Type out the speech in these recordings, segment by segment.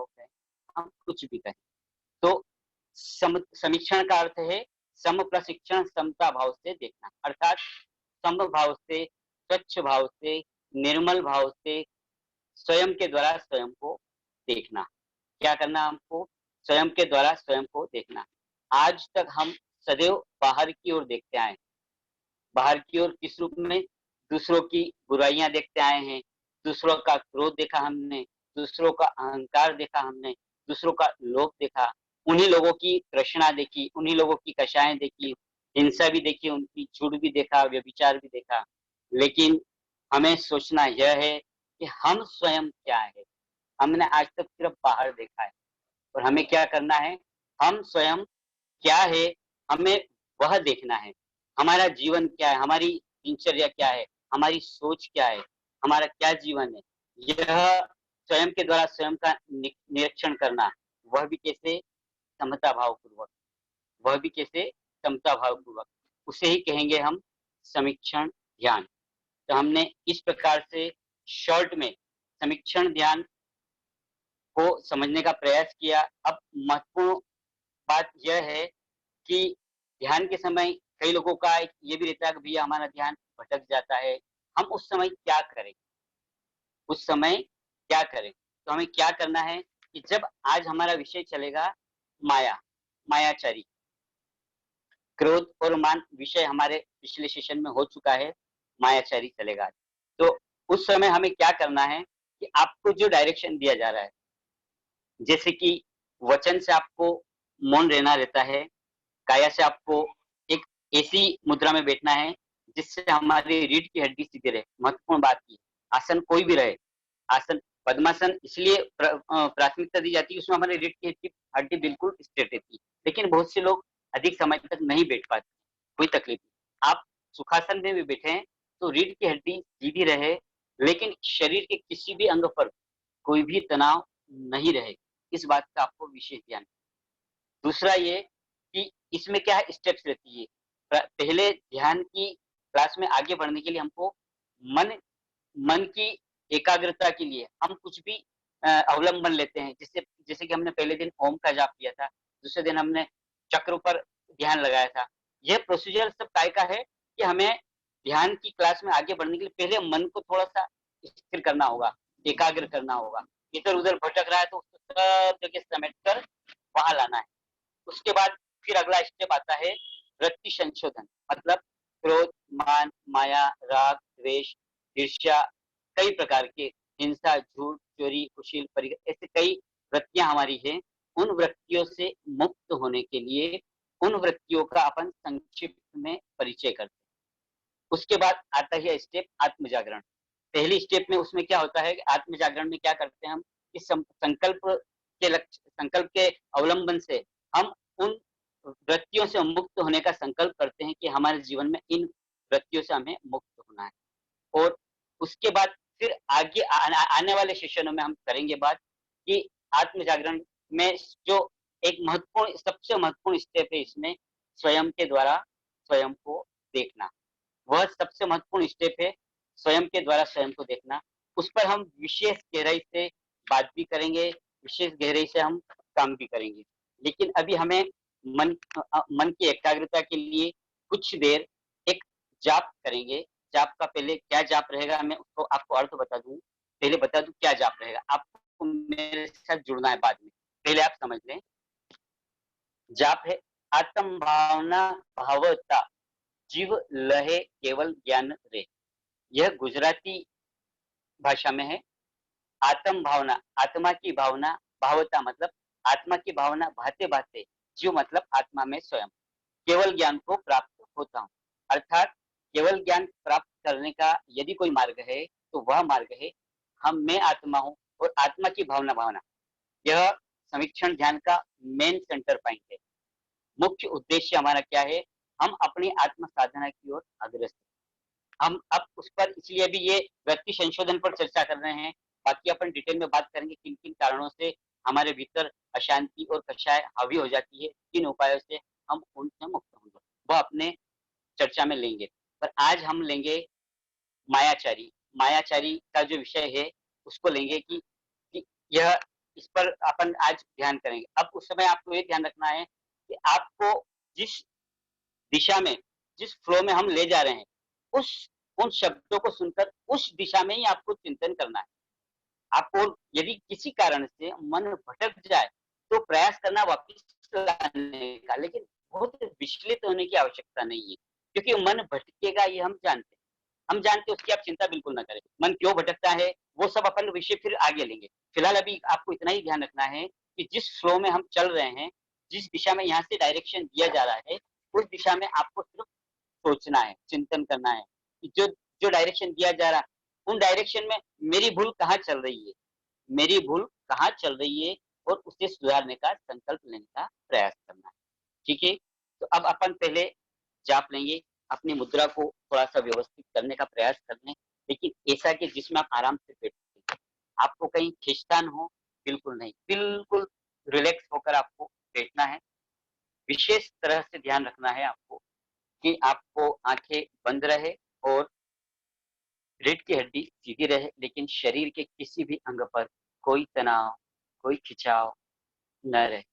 है, हम कुछ भी कहें। तो समीक्षण का अर्थ है सम प्रशिक्षण समता भाव से देखना, अर्थात सम भाव से, स्वच्छ भाव से, निर्मल भाव से स्वयं के द्वारा स्वयं को देखना। क्या करना हमको? स्वयं के द्वारा स्वयं को देखना। आज तक हम सदैव बाहर की ओर देखते आए। बाहर की ओर किस रूप में? दूसरों की बुराइयां देखते आए हैं, दूसरों का क्रोध देखा हमने, दूसरों का अहंकार देखा हमने, दूसरों का लोभ देखा, उन्हीं लोगों की तृष्णा देखी, उन्हीं लोगों की कषायें देखी, हिंसा भी देखी, उनकी झूठ भी देखा, व्यभिचार भी देखा। लेकिन हमें सोचना यह है कि हम स्वयं क्या है। हमने आज तक सिर्फ बाहर देखा है और हमें क्या करना है? हम स्वयं क्या है, हमें वह देखना है। हमारा जीवन क्या है, हमारी दिनचर्या क्या है, हमारी सोच क्या है, हमारा क्या जीवन है, यह स्वयं के द्वारा स्वयं का निरीक्षण करना, वह भी कैसे? समता भाव पूर्वक, वह भी कैसे? समता भाव पूर्वक। उसे ही कहेंगे हम समीक्षण ध्यान। तो हमने इस प्रकार से शॉर्ट में समीक्षण ध्यान को समझने का प्रयास किया। अब महत्वपूर्ण बात यह है कि ध्यान के समय कई लोगों का ये भी रहता है कि भैया हमारा ध्यान भटक जाता है, हम उस समय क्या करें? उस समय क्या करें? तो हमें क्या करना है कि जब आज हमारा विषय चलेगा माया, मायाचारी, क्रोध और मान विषय हमारे पिछले सेशन में हो चुका है, मायाचारी चलेगा। तो उस समय हमें क्या करना है कि आपको जो डायरेक्शन दिया जा रहा है, जैसे कि वचन से आपको मौन रहना रहता है, काया से आपको एक ऐसी मुद्रा में बैठना है जिससे हमारी रीढ़ की हड्डी सीधी रहे। महत्वपूर्ण बात ये, आसन कोई भी रहे, आसन पद्मासन इसलिए प्राथमिकता दी जाती है, उसमें हमारी रीढ़ की हड्डी हड्डी बिल्कुल स्ट्रेट रहती है। लेकिन बहुत से लोग अधिक समय तक नहीं बैठ पाते, कोई तकलीफ नहीं। आप सुखासन में भी बैठे हैं तो रीढ़ की हड्डी सीधी रहे, लेकिन शरीर के किसी भी अंग पर कोई भी तनाव नहीं रहे, इस बात का आपको विशेष ध्यान। दूसरा ये कि इसमें क्या है, स्टेप्स रहती है। पहले ध्यान की क्लास में आगे बढ़ने के लिए हमको मन मन की एकाग्रता के लिए हम कुछ भी अवलंबन लेते हैं। जैसे जैसे कि हमने पहले दिन ओम का जाप किया था, दूसरे दिन हमने चक्र पर ध्यान लगाया था। यह प्रोसीजर सब काय का है कि हमें ध्यान की क्लास में आगे बढ़ने के लिए पहले मन को थोड़ा-सा स्थिर करना होगा, एकाग्र करना होगा। इधर-उधर भटक रहा है तो उसको सब जगह समेट कर वहाँ लाना है। उसके बाद फिर अगला स्टेप आता है वृत्ति संशोधन, मतलब क्रोध, मान, माया, राग, द्वेष, ईर्ष्या, कई प्रकार के हिंसा, झूठ, चोरी, कुशील, ऐसे कई वृत्तियां हमारी हैं। उन वृत्तियों से मुक्त होने के लिए उन वृत्तियों का अपन संक्षिप्त में परिचय करते हैं। उसके बाद आता है स्टेप आत्म जागरण। पहली स्टेप में उसमें क्या होता है कि आत्म जागरण में क्या करते हैं हम, इस संकल्प के लक्ष्य, संकल्प के अवलंबन से हम उन वृत्तियों से मुक्त होने का संकल्प करते हैं कि हमारे जीवन में इन वृत्तियों से हमें मुक्त होना है। और उसके बाद फिर आगे आने वाले सेशनों में हम करेंगे बात कि आत्म जागरण में जो एक महत्वपूर्ण, सबसे महत्वपूर्ण स्टेप है इसमें, स्वयं के द्वारा स्वयं को देखना। वह सबसे महत्वपूर्ण स्टेप है, स्वयं के द्वारा स्वयं को देखना। उस पर हम विशेष गहराई से बात भी करेंगे, विशेष गहराई से हम काम भी करेंगे। लेकिन अभी हमें मन की एकाग्रता के लिए कुछ देर एक जाप करेंगे। जाप का पहले क्या जाप रहेगा, मैं उसको आपको अर्थ बता दूँ। पहले बता दूँ क्या जाप रहेगा, आपको मेरे साथ जुड़ना है बाद में। पहले आप समझ लें, जाप है आत्म भावना भावता जीव लहे केवल ज्ञान रे। यह गुजराती भाषा में है। आत्म भावना, आत्मा की भावना, भावता मतलब आत्मा की भावना भाते भाते, जीव मतलब आत्मा में स्वयं केवल ज्ञान को प्राप्त होता हूँ। अर्थात केवल ज्ञान प्राप्त करने का यदि कोई मार्ग है तो वह मार्ग है मैं आत्मा हूँ और आत्मा की भावना भावना। यह समीक्षण ध्यान का मेन सेंटर पॉइंट है। मुख्य उद्देश्य हमारा क्या है, हम अपनी आत्म साधना की ओर अग्रसर। हम अब उस पर इसलिए अभी ये व्यक्ति संशोधन पर चर्चा कर रहे हैं। बाकी अपन डिटेल में बात करेंगे किन किन कारणों से हमारे भीतर अशांति और कषाय हावी हो जाती है, किन उपायों से हम उनसे मुक्त होंगे, वह अपने चर्चा में लेंगे। पर आज हम लेंगे मायाचारी। मायाचारी का जो विषय है उसको लेंगे कि यह इस पर अपन आज ध्यान करेंगे। अब उस समय आपको ये ध्यान रखना है कि आपको जिस दिशा में, जिस फ्लो में हम ले जा रहे हैं, उस उन शब्दों को सुनकर उस दिशा में ही आपको चिंतन करना है। आपको यदि किसी कारण से मन भटक जाए, तो प्रयास करना वापस लाने का, लेकिन बहुत विचलित होने की आवश्यकता नहीं है, क्योंकि मन भटकेगा ये हम जानते हैं। हम जानते हैं, उसकी आप चिंता बिल्कुल ना करें। मन क्यों भटकता है, वो सब अपन विषय फिर आगे लेंगे। फिलहाल अभी आपको इतना ही ध्यान रखना है कि जिस फ्लो में हम चल रहे हैं, जिस दिशा में यहाँ से डायरेक्शन दिया जा रहा है, उस दिशा में आपको सिर्फ सोचना है, चिंतन करना है कि जो जो डायरेक्शन दिया जा रहा है, उन डायरेक्शन में मेरी भूल कहाँ चल रही है, मेरी भूल कहाँ चल रही है, और उसे सुधारने का संकल्प लेने का प्रयास करना है। ठीक है? तो अब अपन पहले जाप लेंगे, अपनी मुद्रा को थोड़ा-सा व्यवस्थित करने का प्रयास कर लें, लेकिन ऐसा कि जिसमें आप आराम से बैठ सकें। आपको कहीं खींचतान हो, बिल्कुल नहीं, बिल्कुल रिलैक्स होकर आपको बैठना है। विशेष तरह से ध्यान रखना है आपको कि आपको आँखें बंद रहे और रीढ़ की हड्डी सीधी रहे, लेकिन शरीर के किसी भी अंग पर कोई तनाव, कोई खिंचाव न रहे।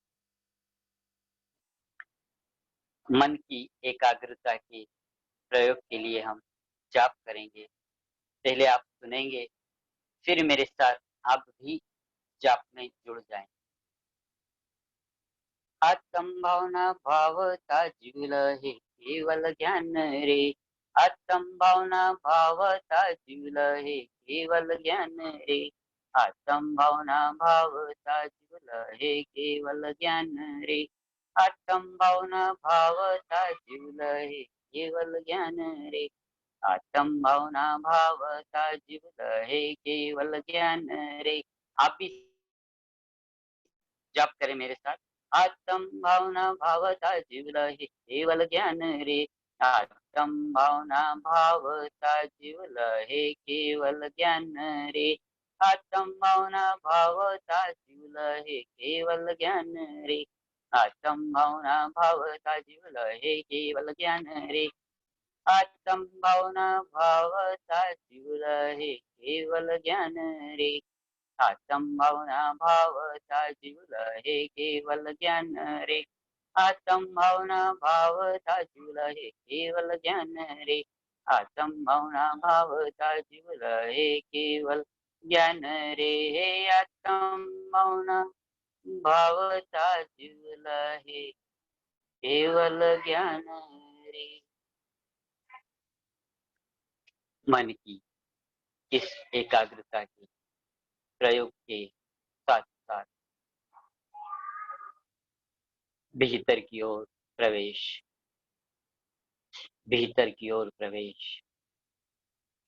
मन की एकाग्रता के प्रयोग के लिए हम जाप करेंगे। पहले आप सुनेंगे, फिर मेरे साथ आप भी जाप में जुड़ जाएँ। आत्म भावना भावता जीवल है केवल ज्ञान रे, आत्म भावना भावता जीवल है केवल ज्ञान रे, आत्म भावना भावता जीवल है केवल ज्ञान रे, आत्म भावना भावता जीवल है केवल ज्ञान रे, आत्म भावना भावता जीवल है केवल ज्ञान रे। आप भी जाप करें मेरे साथ। आत्म भावना भावता जीवल है केवल ज्ञान रे, आत्म भावना भावता जीवल है केवल ज्ञान रे, आत्म भावना भावता जीवल है केवल ज्ञान रे, आत्म भावना भावता जीवल है केवल ज्ञान रे, आत्म भावना भावता जीवल है केवल ज्ञान रे, आत्म भावना भावता जीवल है केवल ज्ञान रे, आत्म भावना भावता जीवल है केवल ज्ञान रे, आत्म भावना भावता जीवल है केवल ज्ञान रे, आत्म भावना भावता जीवल है केवल ज्ञान रे। मन की इस एकाग्रता के प्रयोग के साथ साथ भीतर की ओर प्रवेश, भीतर की ओर प्रवेश,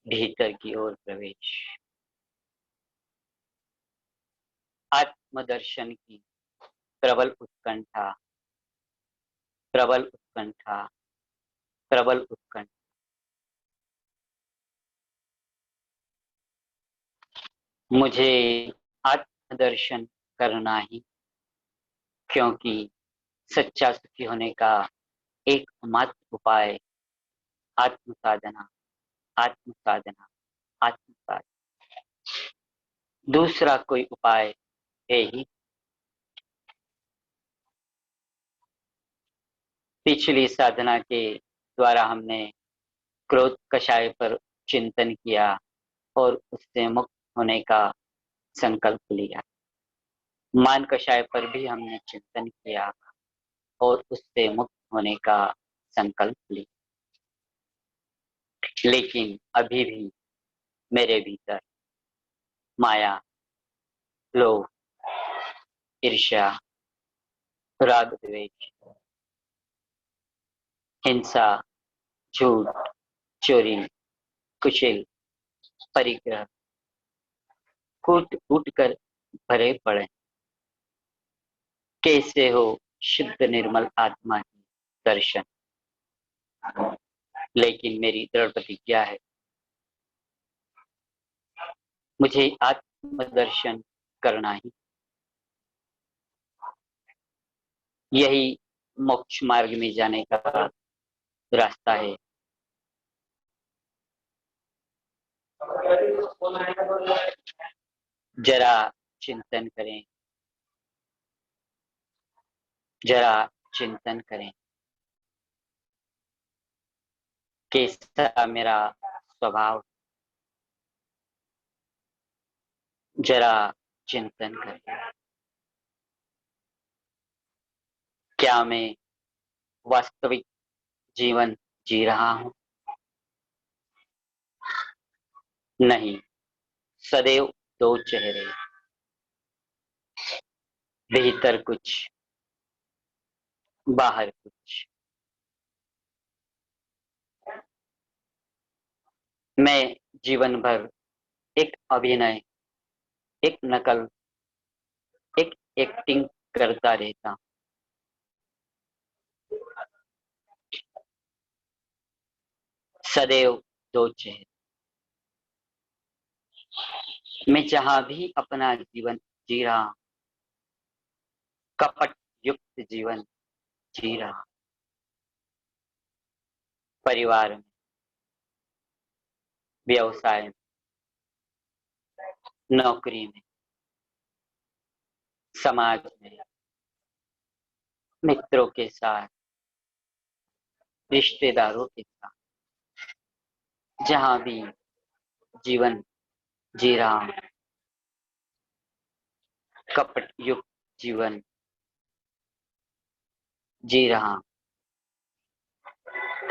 भीतर की ओर प्रवेश। आत्मदर्शन की प्रबल उत्कंठा, प्रबल उत्कंठा, प्रबल उत्कंठा। मुझे आत्मदर्शन करना ही, क्योंकि सच्चा सुखी होने का एकमात्र उपाय आत्म साधना, आत्म साधना, आत्म साधना। दूसरा कोई उपाय है ही। पिछली साधना के द्वारा हमने क्रोध कषाय पर चिंतन किया और उससे मुक्त होने का संकल्प लिया। मान कषाय पर भी हमने चिंतन किया और उससे मुक्त होने का संकल्प लिया। लेकिन अभी भी मेरे भीतर माया, लोभ, ईर्ष्या, राग द्वेष, हिंसा, झूठ, चोरी, कुचिल, परिग्रह कूट कूट कर भरे पड़े। कैसे हो शुद्ध निर्मल आत्मा की दर्शन। लेकिन मेरी दृढ़ प्रतिज्ञा है, मुझे आत्मदर्शन करना ही, यही मोक्ष मार्ग में जाने का रास्ता है। जरा चिंतन करें, जरा चिंतन करें, कैसा मेरा स्वभाव। जरा चिंतन करें, क्या मैं वास्तविक जीवन जी रहा हूं? नहीं, सदैव दो चेहरे, भीतर कुछ, बाहर कुछ। मैं जीवन भर एक अभिनय, एक नकल, एक एक्टिंग करता रहता। सदैव दो चेहरे। मैं जहां भी अपना जीवन जी रहा हूं, कपट युक्त जीवन जी रहा। परिवार में, व्यवसाय में, नौकरी में, समाज में, मित्रों के साथ, रिश्तेदारों के साथ, जहां भी जीवन जी रहा हूं, कपट युक्त जीवन जी रहा।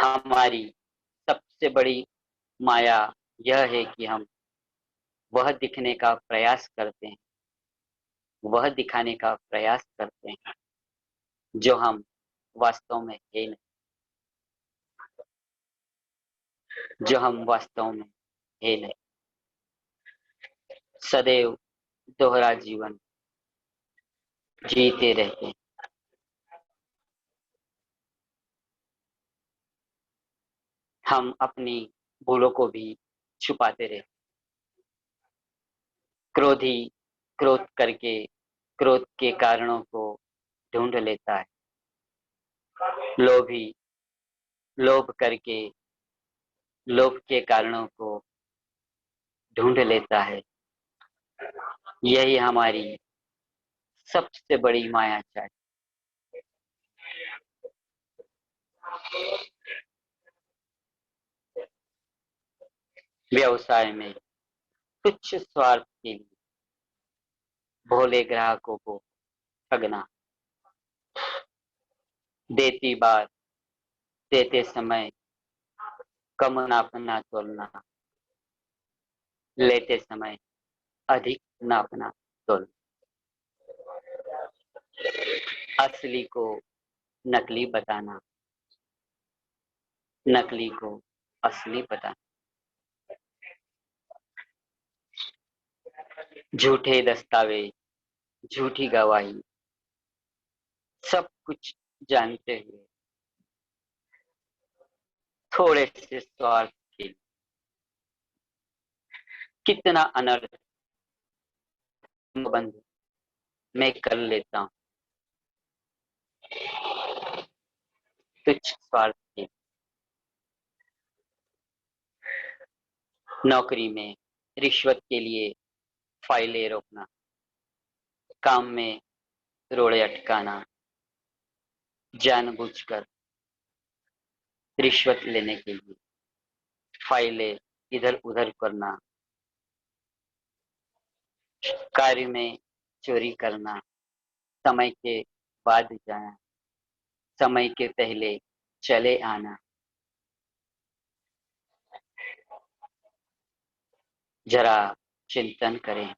हमारी सबसे बड़ी माया यह है कि हम वह दिखने का प्रयास करते हैं, वह दिखाने का प्रयास करते हैं जो हम वास्तव में है नहीं, जो हम वास्तव में है नहीं। सदैव दोहरा जीवन जीते रहते हैं। हम अपनी भूलों को भी छुपाते रहते। क्रोधी क्रोध करके क्रोध के कारणों को ढूंढ लेता है। लोभी लोभ करके लोभ के कारणों को ढूंढ लेता है। यही हमारी सबसे बड़ी माया चाह। व्यवसाय में तुच्छ स्वार्थ के लिए भोले ग्राहकों को ठगना, देती बात देते समय कम नापना तोलना, लेते समय अधिक नापना तोलना, असली को नकली बताना, नकली को असली बताना, झूठे दस्तावेज, झूठी गवाही, सब कुछ जानते हुए थोड़े से स्वार्थ के लिए कितना अनर्थ बंद मैं कर लेता हूँ, तुच्छ स्वार्थ के लिए। नौकरी में रिश्वत के लिए फाइलें रोकना, काम में रोड़े अटकाना, जानबूझकर रिश्वत लेने के लिए फाइलें इधर उधर करना, कार्य में चोरी करना, समय के बाद जाना, समय के पहले चले आना। जरा चिंतन करें,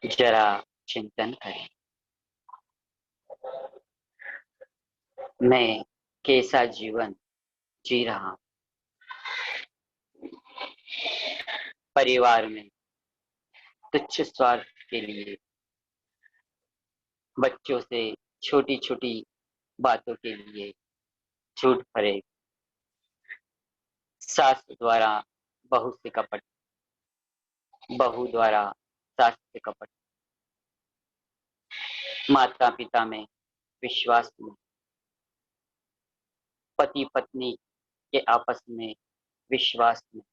जरा चिंतन करें, मैं कैसा जीवन जी रहा हूं। परिवार में तुच्छ स्वार्थ के लिए बच्चों से छोटी छोटी बातों के लिए झूठ फरेब, सास द्वारा बहू से कपट, बहू द्वारा सास से कपट, माता पिता में विश्वास नहीं, पति पत्नी के आपस में विश्वास नहीं,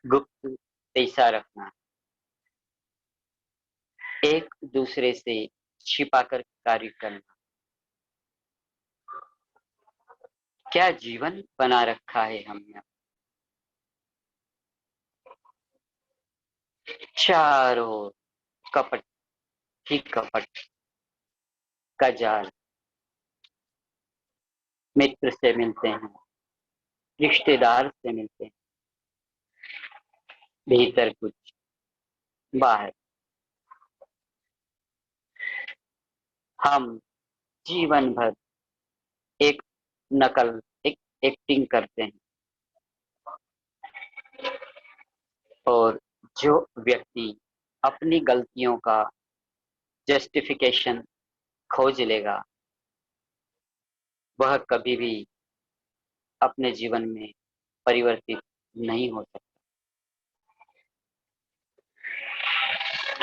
गुप्त पैसा रखना, एक दूसरे से छिपाकर कार्य करना, क्या जीवन बना रखा है हमने। चारों ओर कपट ही कपट का जाल। मित्र से मिलते हैं, रिश्तेदार से मिलते हैं, भीतर कुछ, बाहर। हम जीवन भर एक नकल, एक एक्टिंग करते हैं, और जो व्यक्ति अपनी गलतियों का जस्टिफिकेशन खोज लेगा, वह कभी भी अपने जीवन में परिवर्तित नहीं हो सकता।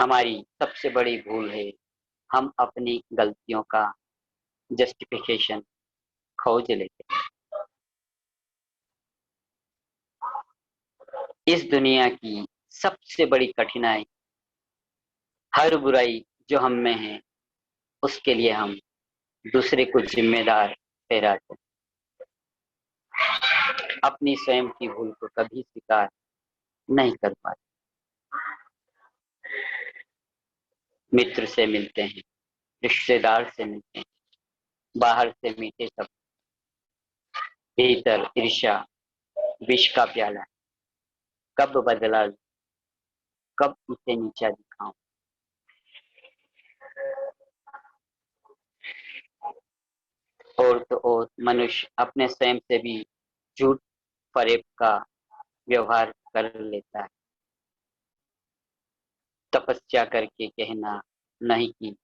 हमारी सबसे बड़ी भूल है, हम अपनी गलतियों का जस्टिफिकेशन खोज लेते हैं। इस दुनिया की सबसे बड़ी कठिनाई, हर बुराई जो हम में है, उसके लिए हम दूसरे को जिम्मेदार ठहराते हैं। अपनी स्वयं की भूल को कभी स्वीकार नहीं कर पाते। मित्र से मिलते हैं, रिश्तेदार से मिलते हैं, बाहर से मीठे सब, भीतर ईर्ष्या विष का प्याला। कब बदला, कब उसे नीचा दिखाऊं। और तो और मनुष्य अपने स्वयं से भी झूठ फरेब का व्यवहार कर लेता है। तपस्या करके कहना नहीं की,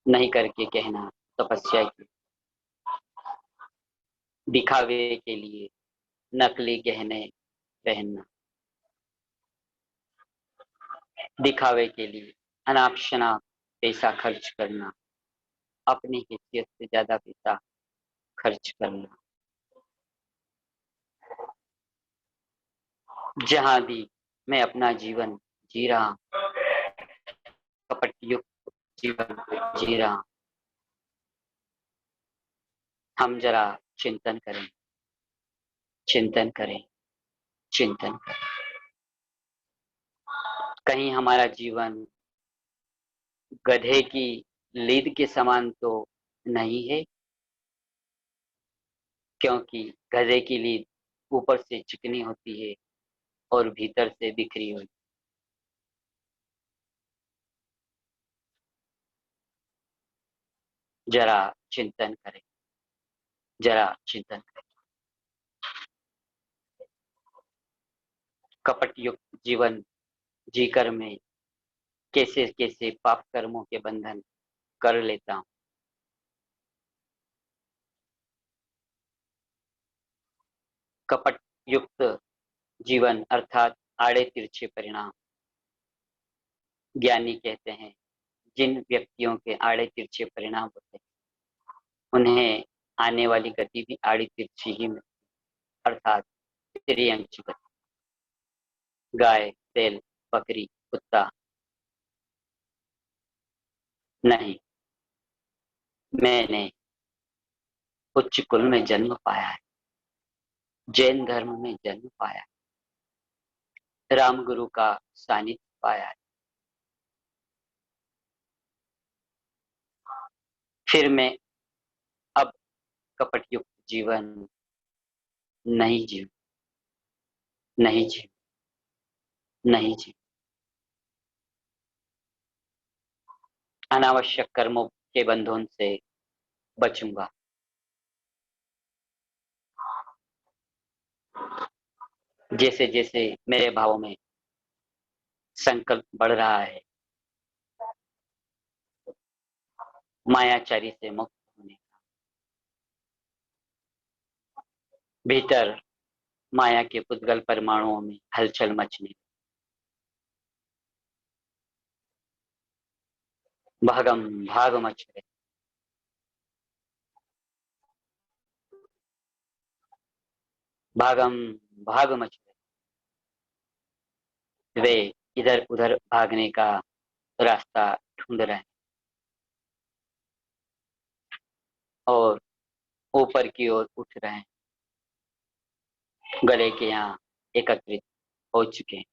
नहीं करके कहना तपस्या की। दिखावे के लिए नकली गहने पहनना, दिखावे के लिए अनाप शनाप पैसा खर्च करना, अपनी हैसियत से ज्यादा पैसा खर्च करना। जहां भी मैं अपना जीवन जी रहा हूं, कपट युक्त जीवन जी रहा हूं, हम जरा चिंतन करें, चिंतन करें, चिंतन करें। कहीं हमारा जीवन गधे की लीद के समान तो नहीं है, क्योंकि गधे की लीद ऊपर से चिकनी होती है और भीतर से बिखरी हुई। जरा चिंतन करें, जरा चिंतन करें। कपट युक्त जीवन जीकर मैं कैसे कैसे पाप कर्मों के बंधन कर लेता हूँ। कपट युक्त जीवन अर्थात आड़े तिरछे परिणाम। ज्ञानी कहते हैं, जिन व्यक्तियों के आड़े तिरछे परिणाम होते हैं, उन्हें आने वाली गति भी आड़ी तिरछी ही में, अर्थात त्रिअंश गति। गाय, बैल, बकरी, कुत्ता नहीं, मैंने उच्च कुल में जन्म पाया है, जैन धर्म में जन्म पाया है, राम गुरु का सानिध्य पाया है। फिर मैं अब कपट युक्त जीवन नहीं जीव, नहीं जीव, नहीं जीव। अनावश्यक कर्मों के बंधन से बचूंगा। जैसे जैसे मेरे भाव में संकल्प बढ़ रहा है, मायाचारी से मुक्त होने का, भीतर माया के पुद्गल परमाणुओं में हलचल मचने, भागम भाग मच रहे, भागम भाग मच रहे। वे इधर उधर भागने का रास्ता ढूंढ रहे हैं और ऊपर की ओर उठ रहे हैं, गले के यहाँ एकत्रित हो चुके हैं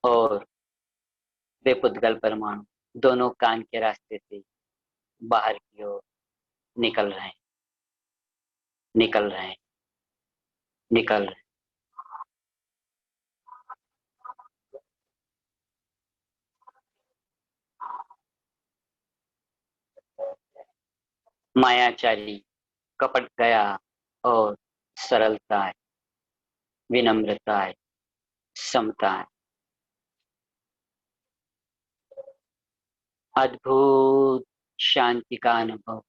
और वे पुद्गल परमाणु दोनों कान के रास्ते से बाहर की ओर निकल रहे हैं, निकल रहे हैं, निकल रहे हैं। मायाचारी कपट गया और सरलता है, विनम्रता है, समता है, अद्भुत शांति का अनुभव,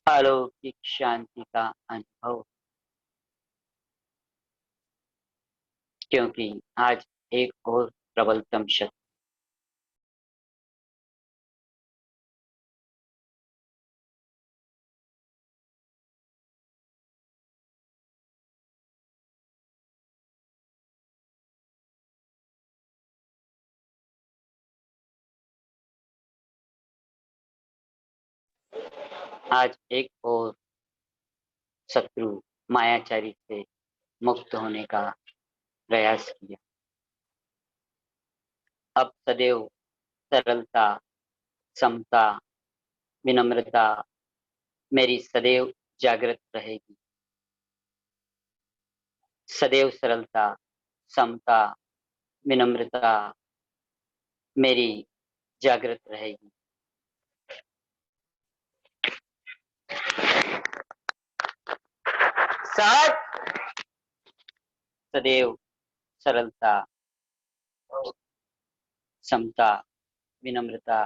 अलौकिक शांति का अनुभव, क्योंकि आज एक और प्रबलतम शक्ति आज एक और शत्रु मायाचारी से मुक्त होने का प्रयास किया। अब सदैव सरलता, समता, विनम्रता मेरी सदैव जागृत रहेगी। सदैव सरलता, समता, विनम्रता मेरी जागृत रहेगी। सदैव सरलता, समता, विनम्रता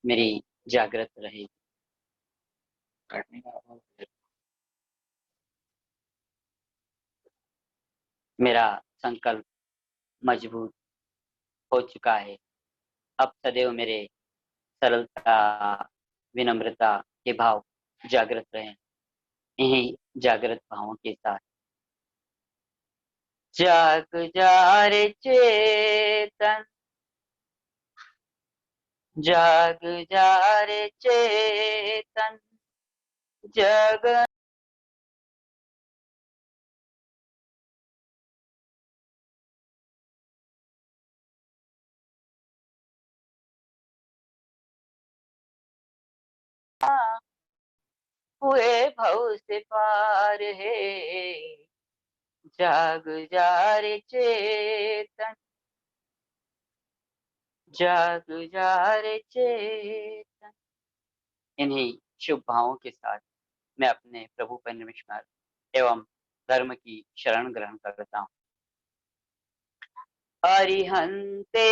मेरी जागृत रहेगी। मेरा संकल्प मजबूत हो चुका है। अब सदैव मेरे सरलता, विनम्रता के भाव जागृत रहे। इन्हीं जागृत भावों के साथ जाग जा रे चेतन, जाग जा रे चेतन, जग हुए भव से पार है, जाग जा रे चेतन, जाग जा रे चेतन। इन्हीं शुभ भावों के साथ मैं अपने प्रभु परमेश्वर एवं धर्म की शरण ग्रहण करता हूँ। अरिहंते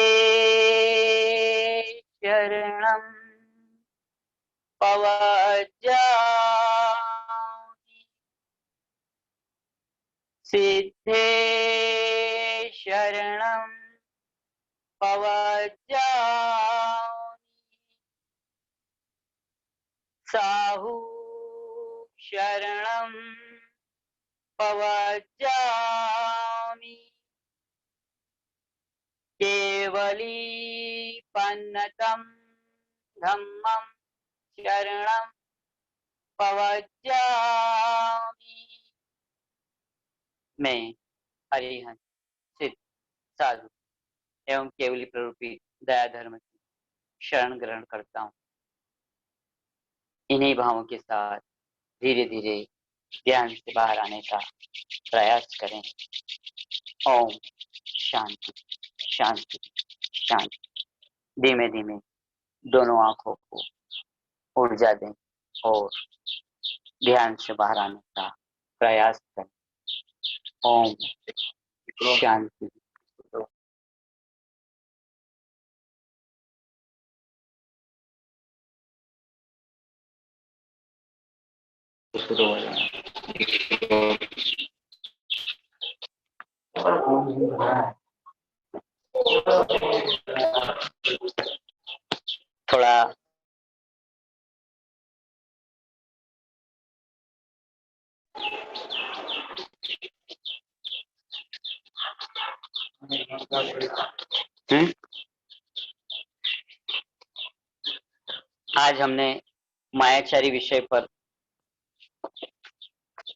शरणं पवज्जामि, सिद्धे शरणं पवज्जामि, साहू शरणं पवज्जामि, केवली पन्नतं धम्मं शरणं पवज्जामि। मैं अरिहंत, सिद्ध, साधु एवं केवली प्ररूपी दया धर्म की शरण ग्रहण करता हूँ। इन्हीं भावों के साथ धीरे धीरे ध्यान से बाहर आने का प्रयास करें। ओम शांति, शांति, शांति। धीमे धीमे दोनों आंखों को ऊर्जा दें और ध्यान से बाहर आने का प्रयास करें। ओम शांति। थोड़ा हम्म? आज हमने मायाचारी विषय पर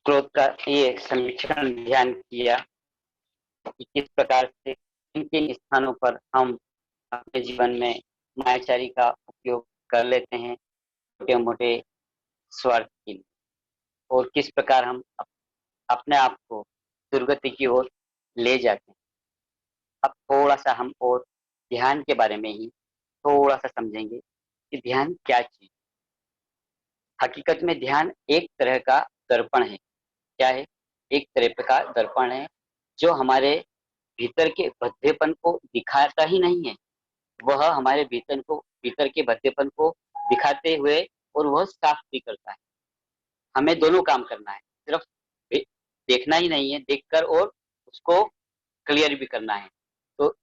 क्रोध का ये समीक्षण ध्यान किया कि किस प्रकार से किन किन स्थानों पर हम अपने जीवन में मायाचारी का उपयोग कर लेते हैं छोटे मोटे स्वार्थ के लिए, और किस प्रकार हम अपने आप को दुर्गति की ओर ले जाते हैं। अब थोड़ा सा हम और ध्यान के बारे में ही थोड़ा सा समझेंगे कि ध्यान क्या चीज। हकीकत में ध्यान एक तरह का दर्पण है। क्या है? एक तरह का दर्पण है जो हमारे भीतर के भद्देपन को दिखाता ही नहीं है, वह हमारे भीतर के भद्देपन को दिखाते हुए और वह साफ भी करता है। हमें दोनों काम करना है, सिर्फ देखना ही नहीं है, देखकर और उसको क्लियर भी करना है। तो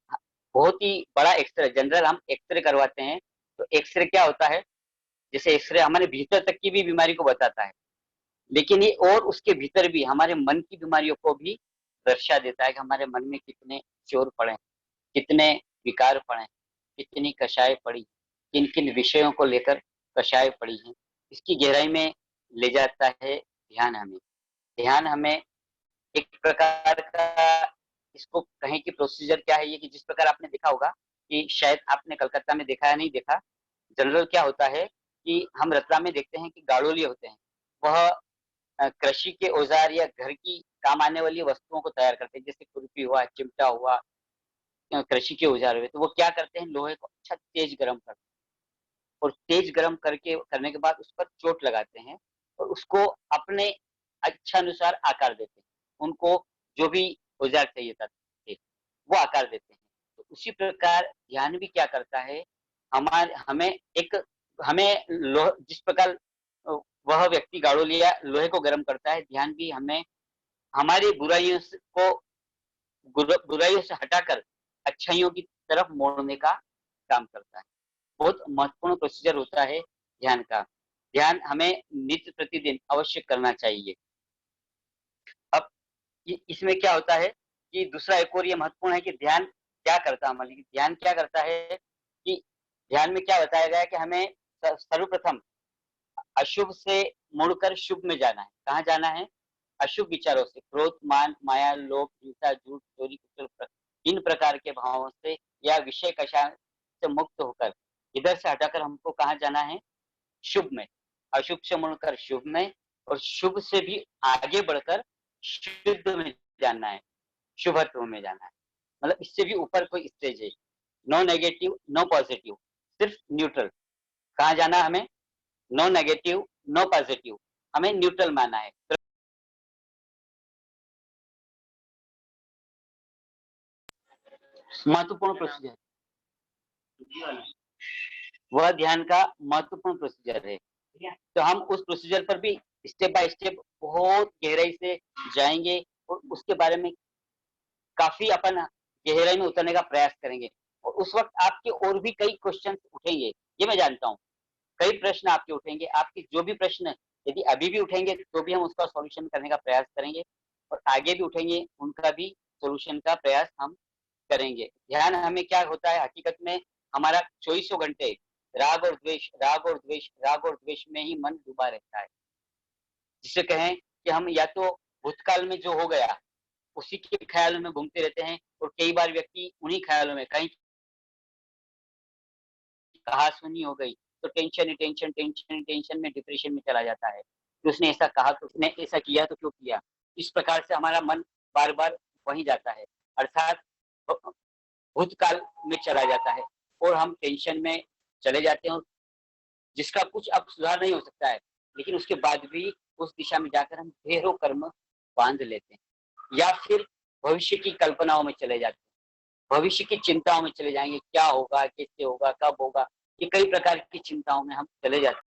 बहुत ही बड़ा एक्सरे, जनरल हम एक्सरे करवाते हैं तो एक्सरे क्या होता है, जैसे एक्सरे हमारे भीतर तक की भी बीमारी को बताता है, लेकिन ये और उसके भीतर भी हमारे मन की बीमारियों को भी दर्शा देता है कि हमारे मन में कितने चोर पड़े, कितने विकार पड़े, कितनी कषाय पड़ी, किन किन विषयों को लेकर कषाय पड़ी है। इसकी गहराई में ले जाता है ध्यान हमें। ध्यान हमें एक प्रकार का, इसको कहें कि प्रोसीजर क्या है ये, कि जिस प्रकार आपने देखा होगा कि शायद आपने कलकत्ता में देखा या नहीं देखा, जनरल क्या होता है कि हम रतलाम में देखते हैं कि गाड़ोली होते हैं, वह कृषि के औजार या घर की काम आने वाली वस्तुओं को तैयार करते हैं, जैसे खुरपी हुआ, चिमटा हुआ, कृषि के औजार हुए, तो वो क्या करते हैं, लोहे को अच्छा तेज गर्म करते हैं और तेज गर्म करने के बाद उस पर चोट लगाते हैं और उसको अपने अच्छा अनुसार आकार देते हैं। उनको जो भी औजार चाहिए था वो आकार देते हैं। तो उसी प्रकार ध्यान भी क्या करता है, हमारे हमें एक हमें जिस प्रकार वह व्यक्ति गाड़ो लिया लोहे को गर्म करता है, ध्यान भी हमें हमारी बुराइयों से हटाकर अच्छाइयों की तरफ मोड़ने का काम करता है। बहुत महत्वपूर्ण प्रोसीजर होता है ध्यान का। ध्यान हमें नित्य प्रतिदिन अवश्य करना चाहिए। अब इसमें क्या होता है कि दूसरा एक और ये महत्वपूर्ण है कि ध्यान क्या करता है, हमारे ध्यान क्या करता है कि ध्यान में क्या बताया गया है कि हमें सर्वप्रथम अशुभ से मुड़कर शुभ में जाना है। कहाँ जाना है? अशुभ विचारों से, क्रोध, मान, माया, लोभ, हिंसा, झूठ, चोरी, इन प्रकार के भावों से या विषय कषाय से मुक्त होकर इधर से हटाकर हमको कहाँ जाना है? शुभ में। अशुभ से मुड़कर शुभ में और शुभ से भी आगे बढ़कर शुद्ध में जाना है, शुभत्व में जाना है। मतलब इससे भी ऊपर कोई स्टेज है, नो नेगेटिव नो पॉजिटिव, सिर्फ न्यूट्रल। कहाँ जाना है हमें? नो नेगेटिव नो पॉजिटिव, हमें न्यूट्रल माना है। महत्वपूर्ण प्रोसीजर, वह ध्यान का महत्वपूर्ण प्रोसीजर है। तो हम उस प्रोसीजर पर भी स्टेप बाय स्टेप बहुत गहराई से जाएंगे और उसके बारे में काफी अपन गहराई में उतरने का प्रयास करेंगे। और उस वक्त आपके और भी कई क्वेश्चन उठेंगे, ये मैं जानता हूँ। कई प्रश्न आपके उठेंगे, आपके जो भी प्रश्न यदि अभी भी उठेंगे तो भी हम उसका सॉल्यूशन करने का प्रयास करेंगे और आगे भी उठेंगे उनका भी सॉल्यूशन का प्रयास हम करेंगे। ध्यान हमें क्या होता है, हकीकत में हमारा चौबीसों घंटे राग और द्वेष, राग और द्वेष, राग और द्वेष में ही मन डूबा रहता है। जिसे कहें कि हम या तो भूतकाल में जो हो गया उसी के ख्यालों में घूमते रहते हैं और कई बार व्यक्ति उन्हीं ख्यालों में, कहीं कहा सुनी हो गई तो टेंशन ही टेंशन, टेंशन ही टेंशन में डिप्रेशन में चला जाता है कि उसने ऐसा कहा तो उसने ऐसा किया तो क्यों किया। इस प्रकार से हमारा मन बार बार वहीं जाता है, अर्थात भूतकाल में चला जाता है और हम टेंशन में चले जाते हैं, जिसका कुछ अब सुधार नहीं हो सकता है, लेकिन उसके बाद भी उस दिशा में जाकर हम ढेरों कर्म बांध लेते हैं या फिर भविष्य की कल्पनाओं में चले जाते हैं, भविष्य की चिंताओं में चले जाएंगे, क्या होगा, कैसे होगा, कब होगा, ये कई प्रकार की चिंताओं में हम चले जाते हैं।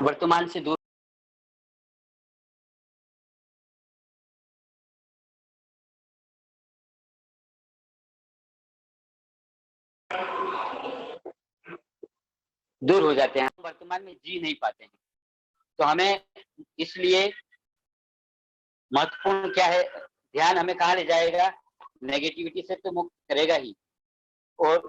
वर्तमान से दूर दूर हो जाते हैं, वर्तमान में जी नहीं पाते हैं। तो हमें इसलिए महत्वपूर्ण क्या है, ध्यान हमें कहाँ ले जाएगा, नेगेटिविटी से तो मुक्त करेगा ही, और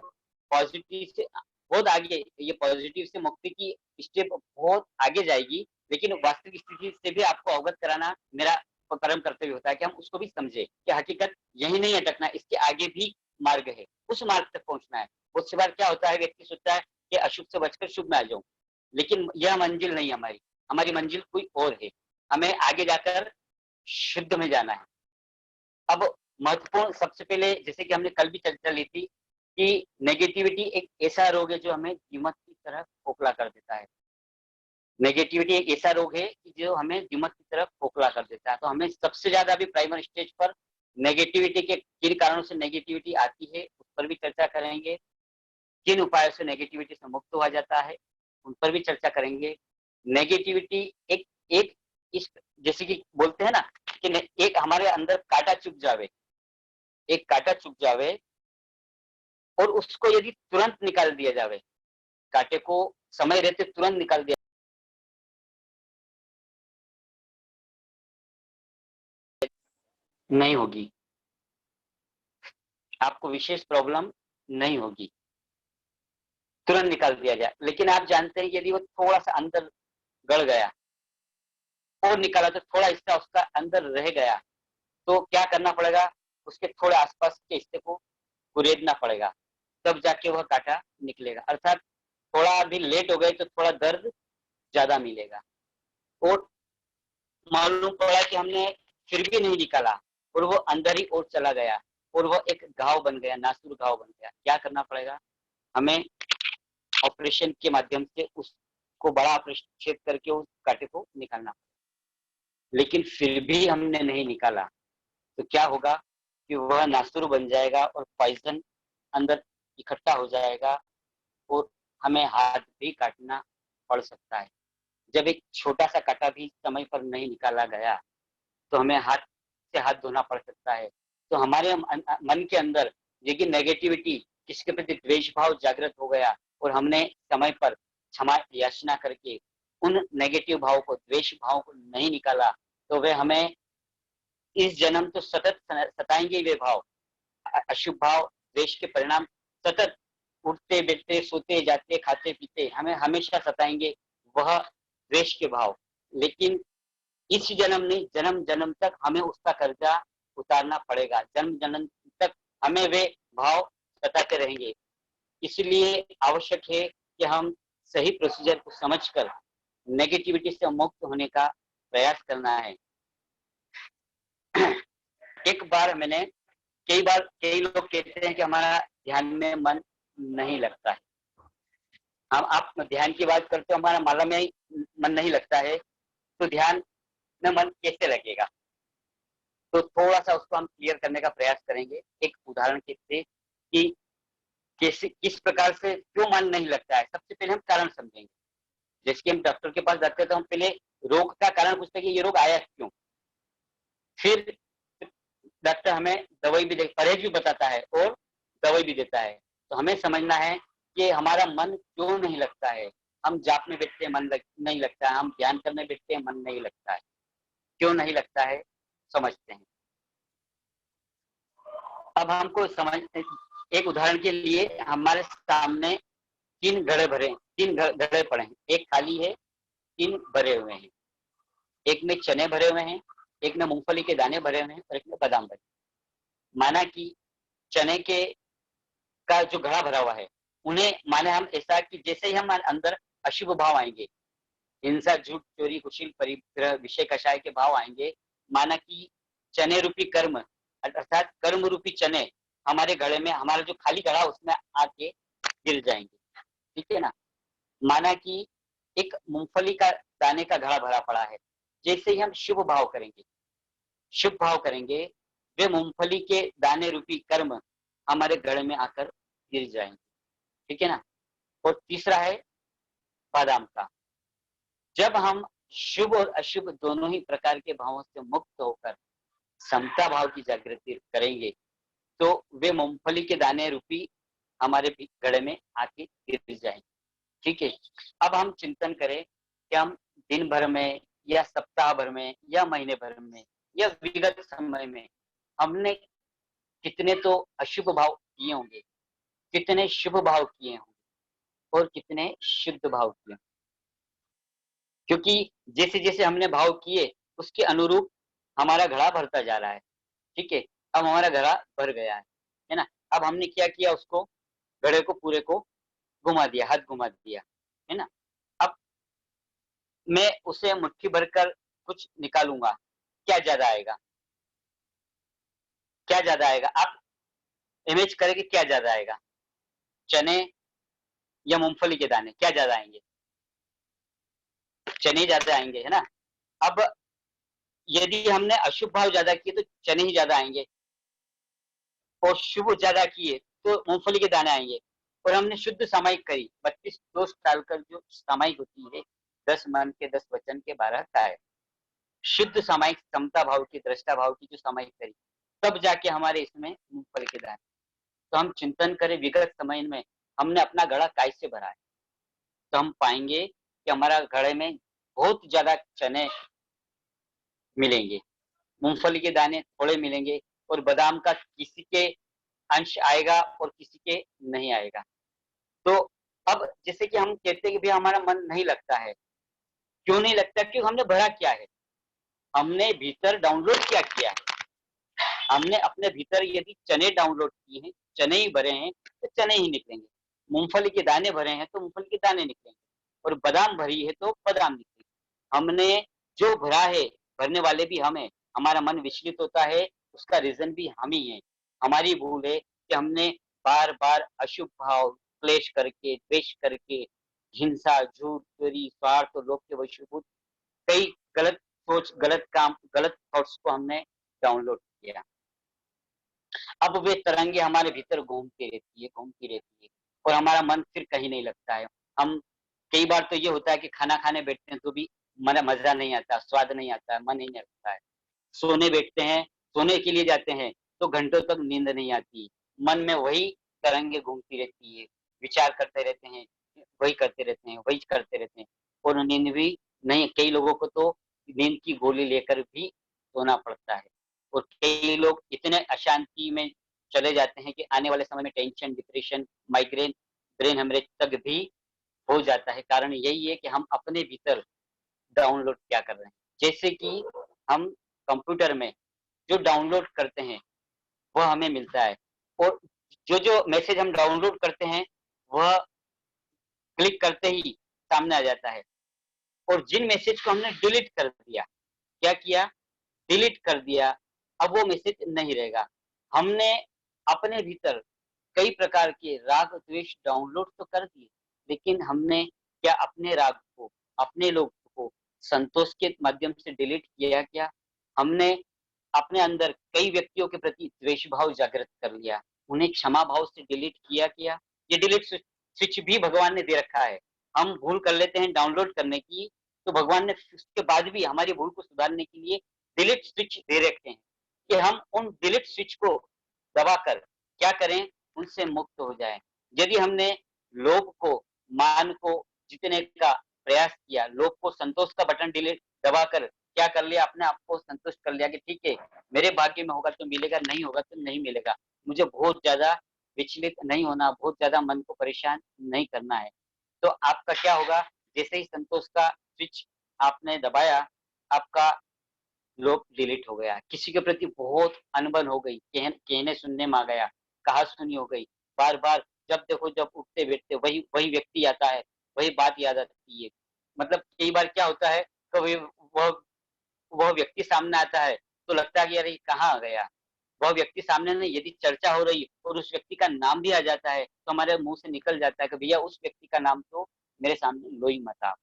पॉजिटिव से बहुत आगे, ये पॉजिटिव से मुक्ति की स्टेप बहुत आगे जाएगी, लेकिन वास्तविक स्थिति से भी आपको अवगत कराना मेरा परम कर्तव्य होता है कि हम उसको भी समझे कि हकीकत यही नहीं अटकना, इसके आगे भी मार्ग है, उस मार्ग तक पहुंचना है। बहुत सी बार क्या होता है, व्यक्ति सोचता है कि अशुभ से बचकर शुभ में आ जाऊं, लेकिन यह मंजिल नहीं हमारी, हमारी मंजिल कोई और है, हमें आगे जाकर शुद्ध में जाना है। अब महत्वपूर्ण सबसे पहले, जैसे कि हमने कल भी चर्चा ली थी कि नेगेटिविटी एक ऐसा रोग है जो हमें दीमक की तरह खोखला कर देता है। नेगेटिविटी एक ऐसा रोग है कि जो हमें दीमक की तरफ खोखला कर देता है। तो हमें सबसे ज्यादा अभी प्राइमरी स्टेज पर नेगेटिविटी के किन कारणों से नेगेटिविटी आती है उस पर भी चर्चा करेंगे, किन उपायों से नेगेटिविटी से मुक्त हुआ जाता है उन पर भी चर्चा करेंगे। नेगेटिविटी एक एक इस, जैसे कि बोलते हैं ना कि एक हमारे अंदर कांटा चुभ जावे, एक कांटा चुभ जावे और उसको यदि तुरंत निकाल दिया जावे, कांटे को समय रहते तुरंत निकाल दिया नहीं होगी, आपको विशेष प्रॉब्लम नहीं होगी, तुरंत निकाल दिया जाए। लेकिन आप जानते हैं यदि वो थोड़ा सा अंदर गड़ गया और निकाला तो थोड़ा हिस्सा उसका अंदर रह गया, तो क्या करना पड़ेगा, उसके थोड़े आसपास के हिस्से को कुरेदना पड़ेगा, तब जाके वह कांटा निकलेगा। अर्थात थोड़ा भी लेट हो गए तो थोड़ा दर्द ज्यादा मिलेगा। और मालूम पड़ा कि हमने फिर भी नहीं निकाला और वो अंदर ही और चला गया और वो एक घाव बन गया, नासुर घाव बन गया, क्या करना पड़ेगा, हमें ऑपरेशन के माध्यम से उसको बड़ा ऑपरेशन छेद करके उस कांटे को निकालना। लेकिन फिर भी हमने नहीं निकाला तो क्या होगा कि वह नासुर बन जाएगा और पॉइजन अंदर इकट्ठा हो जाएगा और हमें हाथ भी काटना पड़ सकता है। जब एक छोटा सा कांटा भी समय पर नहीं निकाला गया तो हमें हाथ से हाथ धोना पड़ सकता है। तो हमारे मन के अंदर देखिए नेगेटिविटी, किसके प्रति द्वेष भाव जागृत हो गया और हमने समय पर क्षमा याचना करके उन नेगेटिव भाव को, द्वेष भाव को नहीं निकाला, तो वे हमें इस जन्म तो सतत सताएंगे वे भाव, अशुभ भाव, द्वेष के परिणाम सतत उठते बैठते सोते जाते खाते पीते हमें हमेशा सताएंगे वह द्वेष के भाव। लेकिन इस जन्म नहीं, जन्म जन्म तक हमें उसका कर्जा उतारना पड़ेगा, जन्म जन्म तक हमें वे भाव सताते रहेंगे। इसलिए आवश्यक है कि हम सही प्रोसीजर को समझकर नेगेटिविटी से मुक्त होने का प्रयास करना है। एक बार मैंने, कई बार कई लोग कहते हैं कि हमारा ध्यान में मन नहीं लगता है, हम आप ध्यान की बात करते हो हमारा माला में मन नहीं लगता है, तो ध्यान में मन कैसे लगेगा, तो थोड़ा सा उसको हम क्लियर करने का प्रयास करेंगे एक उदाहरण के से कि कैसे किस प्रकार से क्यों मन नहीं लगता है। सबसे पहले हम कारण समझेंगे, जैसे कि हम डॉक्टर के पास जाते हैं तो हम पहले रोग का कारण पूछते हैं कि ये रोग आया क्यों, फिर डॉक्टर हमें दवाई भी परहेज भी बताता है और दवाई भी देता है। तो हमें समझना है कि हमारा मन क्यों नहीं लगता है, हम जाप में बैठते हैं नहीं लगता है, हम ध्यान करने बैठते हैं मन नहीं लगता है, क्यों नहीं लगता है समझते हैं। अब हमको समझ, एक उदाहरण के लिए हमारे सामने तीन घड़े पड़े हैं, एक खाली है, तीन भरे हुए हैं, एक में चने भरे हुए हैं, एक में मूंगफली के दाने भरे हुए हैं और एक में बादाम भरे। माना कि चने के का जो घड़ा भरा हुआ है उन्हें माने हम ऐसा कि जैसे ही हम अंदर अशुभ भाव आएंगे, हिंसा झूठ चोरी कुशील परिग्रह विषय कषाय के भाव आएंगे, माना कि चने रूपी कर्म अर्थात कर्म रूपी चने हमारे घड़े में, हमारा जो खाली घड़ा उसमें आके गिर जाएंगे, ठीक है ना। माना कि एक मूंगफली का दाने का घड़ा भरा पड़ा है, जैसे ही हम शुभ भाव करेंगे वे मूंगफली के दाने रूपी कर्म हमारे घड़े में आकर गिर जाएंगे, ठीक है ना। और तीसरा है बादाम का, जब हम शुभ और अशुभ दोनों ही प्रकार के भावों से मुक्त होकर समता भाव की जागृति करेंगे तो वे मूंगफली के दाने रूपी हमारे घड़े में आके गिर जाएंगे, ठीक है। अब हम चिंतन करें कि हम दिन भर में या सप्ताह भर में या महीने भर में या विगत समय में हमने कितने तो अशुभ भाव किए होंगे, कितने शुभ भाव किए होंगे और कितने शुद्ध भाव किए होंगे। क्योंकि जैसे-जैसे हमने भाव किए, उसके अनुरूप हमारा घड़ा भरता जा रहा है, ठीक है? अब हमारा घड़ा भर गया है ना? अब हमने क्या किया उसको, घड़े को पूरे को घुमा दिया, हाथ घुमा दिया, है ना? अब मैं उसे मुट्ठी भरकर कुछ निकालूँगा, क्या ज़्यादा आएगा? क्या ज़्यादा आएगा? आप इमेज करें कि क्या ज़्यादा आएगा? चने या मूँगफली के दाने, क्या ज़्यादा आएँगे? चने ज़्यादा आएँगे, है ना? अब यदि हमने अशुभ भाव ज़्यादा किए तो चने ही ज़्यादा आएँगे और शुभ ज़्यादा किए तो मूँगफली के दाने आएँगे और हमने शुद्ध सामायिक करी, 32 दोष डालकर जो सामायिक होती है, 10 मन के 10 वचन के 12 काया। शुद्ध सामायिक समता भाव की, दृष्टा भाव की जो सामायिक करी, तब जाके हमारे इसमें मूँगफली के दाने। तो हम चिंतन करें विगत समय में हमने अपना घड़ा कैसे भरा है, तो हम पाएँगे कि हमारा घड़े में बहुत ज़्यादा चने मिलेंगे, मूँगफली के दाने थोड़े मिलेंगे और बादाम का किसी के अंश आएगा और किसी के नहीं आएगा। तो अब जैसे कि हम कहते हैं कि भई हमारा मन नहीं लगता है, क्यों नहीं लगता? क्योंकि हमने भरा क्या है? हमने भीतर डाउनलोड क्या किया है? हमने अपने भीतर यदि चने डाउनलोड किए हैं, चने ही भरे हैं, तो चने ही निकलेंगे। मूँगफली के दाने भरे हैं, तो मूँगफली के दाने निकलेंगे और बादाम भरी है, तो बादाम निकलेंगे। हमने जो भरा है, भरने वाले भी हम हैं। हमारा मन विचलित होता है, उसका रीज़न भी हम ही हैं। हमारी भूल है कि हमने बार-बार अशुभ भाव, क्लेश करके, द्वेष करके, हिंसा, झूठ, चोरी, स्वार्थ और लोभ के वशीभूत कई गलत सोच, गलत काम, गलत थॉट्स को हमने डाउनलोड किया। अब वे तरंगे हमारे भीतर घूमती रहती है और हमारा मन फिर कहीं नहीं लगता है। हम कई बार तो ये होता है कि खाना खाने बैठते हैं तो भी मज़ा नहीं आता, स्वाद नहीं आता है, मन नहीं लगता है। सोने बैठते हैं, सोने के लिए जाते हैं, तो घंटों तक नींद नहीं आती। मन में वही तरंगे घूमती रहती है, विचार करते रहते हैं, वही करते रहते हैं, वही करते रहते हैं और नींद भी नहीं, कई लोगों को तो नींद की गोली लेकर भी सोना पड़ता है और कई लोग इतने अशांति में चले जाते हैं कि आने वाले समय में tension, depression, migraine, brain haemorrhage तक भी हो जाता है। कारण यही है कि हम अपने भीतर डाउनलोड क्या कर रहे हैं। जैसे कि हम कंप्यूटर में जो डाउनलोड करते हैं, वह हमें मिलता है और जो-जो मैसेज हम डाउनलोड करते हैं, वह क्लिक करते ही सामने आ जाता है और जिन मैसेज को हमने डिलीट कर दिया, क्या किया? डिलीट कर दिया, अब वो मैसेज नहीं रहेगा। हमने अपने भीतर कई प्रकार के राग, द्वेष डाउनलोड तो कर दिए, लेकिन हमने क्या अपने राग को, अपने लोग को संतोष के माध्यम से डिलीट किया क्या? हमने अपने अंदर कई व्यक्तियों के प्रति द्वेष भाव जागृत कर लिया, उन्हें क्षमा भाव से डिलीट किया क्या? ये डिलीट स्विच भी भगवान ने दे रखा है। हम भूल कर लेते हैं डाउनलोड करने की, तो भगवान ने उसके बाद भी हमारी भूल को सुधारने के लिए डिलीट स्विच दे रखे हैं, कि हम उन डिलीट स्विच को दबाकर क्या करें? उनसे मुक्त हो जाएँ। यदि हमने लोभ को, मान को जीतने का प्रयास किया, लोभ को संतोष का बटन डिलीट दबाकर क्या कर लिया? अपने आप को संतुष्ट कर लिया कि ठीक है, मेरे भाग्य में होगा तो मिलेगा, नहीं होगा तो नहीं मिलेगा। मुझे बहुत ज़्यादा विचलित नहीं होना, बहुत ज़्यादा मन को परेशान नहीं करना है। तो आपका क्या होगा? जैसे ही संतोष का स्विच आपने दबाया, आपका लोभ डिलीट हो गया। किसी के प्रति बहुत अनबन हो गई, कहने सुनने में आ गया, कहा-सुनी हो गई। बार-बार जब देखो जब उठते-बैठते वही वही व्यक्ति आता है, वही बात याद आती है। मतलब कई बार क्या होता है, कभी वह वह व्यक्ति सामने आता है, तो लगता है कि अरे! ये कहाँ आ गया? वह व्यक्ति सामने नहीं, यदि चर्चा हो रही और उस व्यक्ति का नाम भी आ जाता है, तो हमारे मुँह से निकल जाता है कि भैया उस व्यक्ति का नाम तो मेरे सामने लो ही मत आप।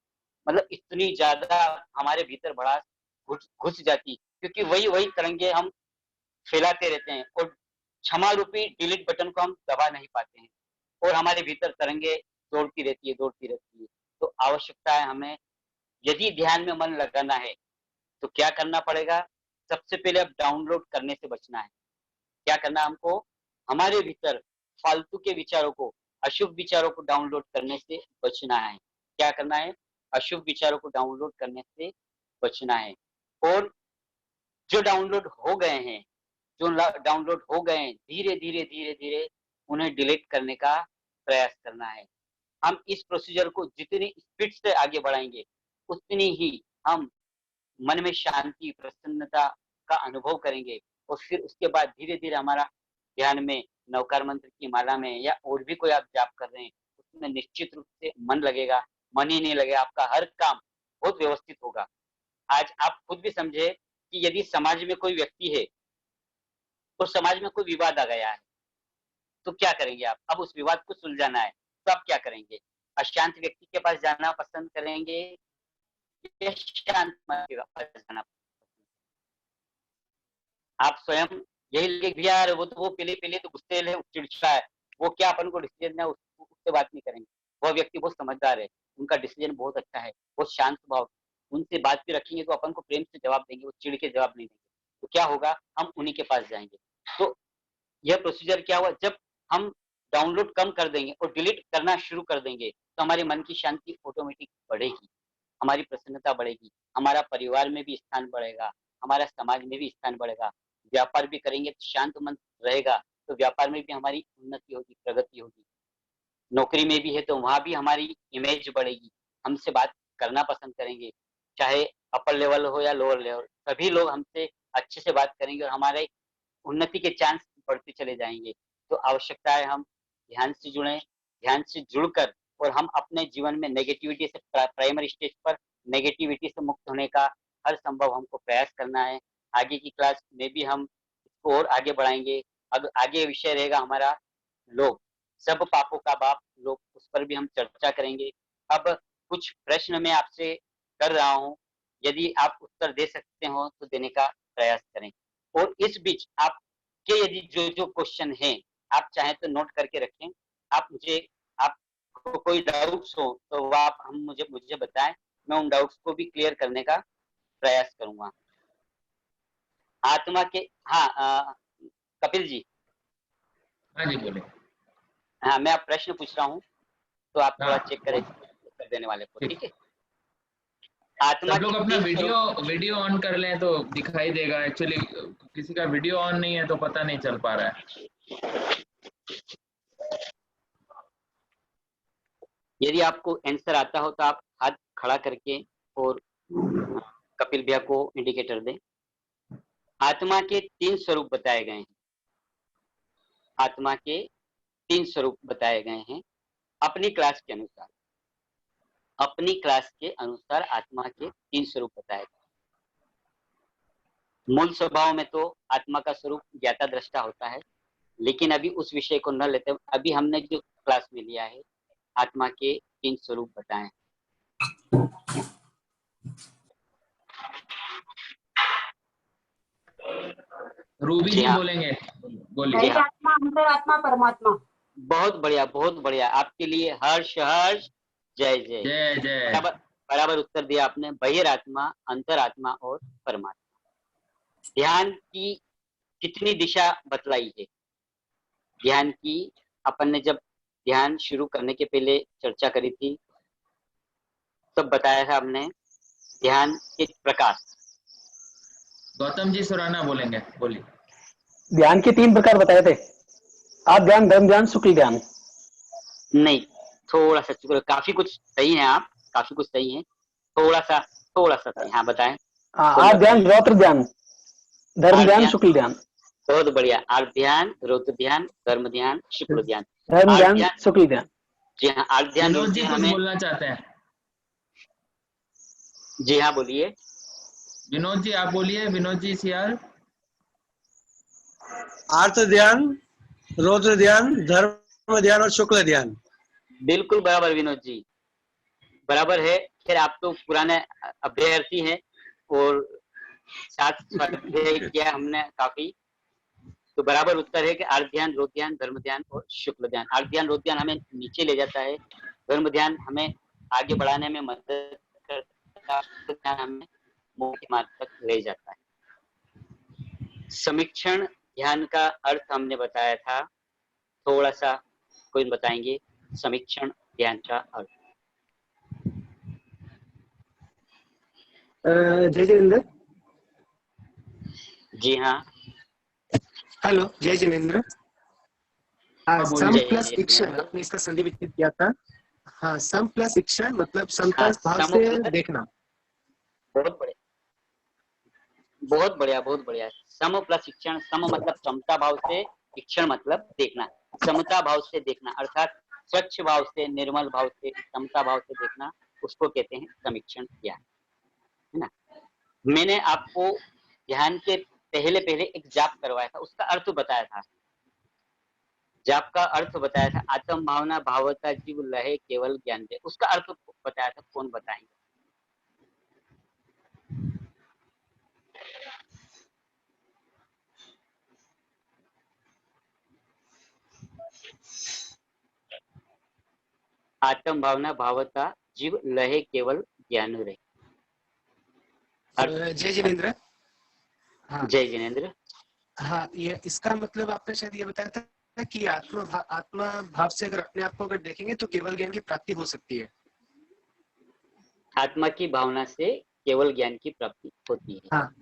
मतलब इतनी ज़्यादा हमारे भीतर भड़ास घुस घुस जाती, क्योंकि वही-वही तरंगे हम फैलाते रहते हैं और क्षमा रूपी डिलीट बटन को हम दबा नहीं पाते हैं और हमारे भीतर तरंगे दौड़ती रहती है। तो आवश्यकता है हमें, यदि ध्यान में मन लगाना है, तो क्या करना पड़ेगा? सबसे पहले अब डाउनलोड करने से बचना है। क्या करना है हमको? हमारे भीतर फालतू के विचारों को, अशुभ विचारों को डाउनलोड करने से बचना है। क्या करना है? अशुभ विचारों को डाउनलोड करने से बचना है और जो डाउनलोड हो गए हैं, जो डाउनलोड हो गए हैं, धीरे धीरे धीरे धीरे उन्हें डिलीट करने का प्रयास करना है। हम इस प्रोसीजर को जितनी स्पीड से आगे बढ़ाएंगे, उतनी ही हम मन में शांति, प्रसन्नता का अनुभव करेंगे और फिर उसके बाद धीरे-धीरे हमारा ध्यान में नवकार मंत्र की माला में या और भी कोई आप जाप कर रहे हैं, उसमें निश्चित रूप से मन लगेगा, मन ही नहीं लगेगा, आपका हर काम बहुत व्यवस्थित होगा। आज आप खुद भी समझे कि यदि समाज में कोई व्यक्ति है और समाज में कोई विवाद आ गया है, तो क्या करेंगे आप? अब उस विवाद को सुलझाना है, तो आप क्या करेंगे? अशांत व्यक्ति के पास जाना पसंद करेंगे या शांत मन के पास जाना? आप स्वयं यही लगे कि यार वो पहले पहले तो गुस्से है, चिड़चिड़ा है, वो क्या अपन को डिसीजन है उससे बात नहीं करेंगे। वह व्यक्ति बहुत समझदार है, उनका डिसीजन बहुत अच्छा है, बहुत शांत स्वभाव, उनसे बात भी रखेंगे तो अपन को प्रेम से जवाब देंगे, वो चिढ़ के जवाब नहीं देंगे। तो क्या होगा, हम उन्हीं के पास जाएँगे। तो यह प्रोसीजर क्या हुआ, जब हम डाउनलोड कम कर देंगे और डिलीट करना शुरू कर देंगे, तो हमारे मन की शांति ऑटोमेटिक बढ़ेगी, हमारी प्रसन्नता बढ़ेगी, हमारा परिवार में भी स्थान बढ़ेगा, हमारा समाज में भी स्थान बढ़ेगा। व्यापार भी करेंगे तो शांत मन रहेगा, तो व्यापार में भी हमारी उन्नति होगी, प्रगति होगी। नौकरी में भी है तो वहाँ भी हमारी इमेज बढ़ेगी, हमसे बात करना पसंद करेंगे, चाहे अपर लेवल हो या लोअर लेवल, सभी लोग हमसे अच्छे से बात करेंगे और हमारे उन्नति के चांस बढ़ते चले जाएँगे। तो आवश्यकता है हम ध्यान से जुड़ें, ध्यान से जुड़कर और हम अपने जीवन में नेगेटिविटी से प्राइमरी स्टेज पर नेगेटिविटी से मुक्त होने का हर संभव हमको प्रयास करना है। आगे की क्लास में भी हम इसको और आगे बढ़ाएँगे। अब आगे विषय रहेगा हमारा लोभ, सब पापों का बाप लोभ, उस पर भी हम चर्चा करेंगे। अब कुछ प्रश्न मैं आपसे कर रहा हूँ, यदि आप उत्तर दे सकते हो तो देने का प्रयास करें। और इस बीच आपके यदि जो-जो क्वेश्चन हैं, आप चाहें तो नोट करके रखें। आप मुझे आपको कोई डाउट्स हो तो वो आप हम मुझे मुझे बताएँ, मैं उन डाउट्स को भी क्लियर करने का प्रयास करूँगा। आत्मा के हाँ कपिल जी, हाँ जी, बोले। हाँ, मैं अब प्रश्न पूछ रहा हूँ, तो आप थोड़ा हाँ, चेक करें उत्तर देने वाले को, ठीक। ठीक है? आत्मा सब लोग के अपना 3 वीडियो स्वरूप वीडियो ऑन कर लें तो दिखाई देगा। एक्चुअली किसी का वीडियो ऑन नहीं है तो पता नहीं चल पा रहा है। यदि आपको आंसर आता हो तो आप हाथ खड़ा करके और कपिल भैया को इंडिकेटर दें। आत्मा के 3 स्वरूप बताए गए हैं। आत्मा के 3 स्वरूप बताए गए हैं अपनी क्लास के अनुसार। अपनी क्लास के अनुसार आत्मा के 3 स्वरूप बताए गए। मूल स्वभाव में तो आत्मा का स्वरूप ज्ञाता दृष्टा होता है, लेकिन अभी उस विषय को न लेते, अभी हमने जो क्लास में लिया है आत्मा के 3 स्वरूप बताए। रूबी जी जी हाँ, बोलेंगे, जी बोलिए। हाँ, आत्मा, अंतरात्मा, परमात्मा। बहुत बढ़िया, बहुत बढ़िया। आपके लिए हर्ष हर्ष, जय जय। जय जय। बराबर बराबर उत्तर दिया आपने। बहिरात्मा, अंतरात्मा और परमात्मा। ध्यान की कितनी दिशा बतलाई है? ध्यान की अपन ने जब ध्यान शुरू करने के पहले चर्चा करी थी, तब बताया था हमने ध्यान के प्रकार। गौतम जी सुराना बोलेंगे, बोलिए। ध्यान के 3 प्रकार बताए थे। आप ध्यान, धर्म ध्यान, शुक्ल ध्यान। नहीं, थोड़ा सा चुक, काफी कुछ सही है आप, काफी कुछ सही है, थोड़ा सा सही। हाँ बताएं, कौन आप बताएं? ध्यान, रौद्र ध्यान, धर्म आर्ट ध्यान, ध्यान, शुक्ल ध्यान। बहुत बढ़िया। आर्ट ध्यान, रौद्र ध्यान, धर्म ध्यान, शुक्र ध्यान। धर्म आर्ट ध्यान, ध्यान, शुक्ल ध्यान। जी हाँ, आर्ट ध्यान, विनोद रौद्र जी ध्यान कुछ हमें, बोलना चाहते हैं। जी हाँ बोलिए। विनोद जी आप बोलिए, विनोद जी सियाल। आर्त ध्यान, रौद्र ध्यान, धर्म ध्यान और शुक्ल ध्यान। बिल्कुल बराबर विनोद जी, बराबर है। खैर आप तो पुराने अभ्यर्थी हैं और साथ स्वाध्याय किया हमने काफी, तो बराबर उत्तर है कि आर्ट ध्यान, रौद्र ध्यान, धर्म ध्यान और शुक्ल ध्यान। आर्ट ध्यान, रौद्र ध्यान हमें नीचे ले जाता है, धर्म ध्यान हमें आगे बढ़ाने में मदद करता है, शुक्ल ध्यान हमें मुख्य मार्ग तक ले जाता है। समीक्षण ध्यान का अर्थ हमने बताया था, थोड़ा सा कोई बताएंगे समीक्षण ध्यान का अर्थ? जय जितेंद्र। जी हाँ। हेलो, जय जिनेन्द्र। हाँ, सम बोलिए। प्लस जय शिक्षण जिनेन्द्र। आपने इसका संधि विच्छेद किया था। हाँ, सम प्लस शिक्षण मतलब समता हाँ, भाव सम से प्लस, देखना। बहुत बढ़िया, बहुत बढ़िया, बहुत बढ़िया। सम प्लस शिक्षण, सम मतलब समता भाव से, शिक्षण मतलब देखना, समता भाव से देखना, अर्थात स्वच्छ भाव से, निर्मल भाव से, समता भाव से देखना, उसको कहते हैं समीक्षण ज्ञान, है ना। मैंने आपको ध्यान के पहले पहले एक जाप करवाया था, उसका अर्थ बताया था। जाप का अर्थ बताया था, आत्म भावना भावता जीव लहे केवल ज्ञान दे, उसका अर्थ बताया था। कौन बताएंगे? आत्म भावना भावता जीव लहे केवल ज्ञान रहे। जय जिनेन्द्र। हाँ जय जिनेन्द्र। हाँ, ये इसका मतलब आपने शायद ये बताया था कि आत्मा भाव से अगर अपने आप को अगर देखेंगे तो केवल ज्ञान की प्राप्ति हो सकती है। आत्मा की भावना से केवल ज्ञान की प्राप्ति होती है। हाँ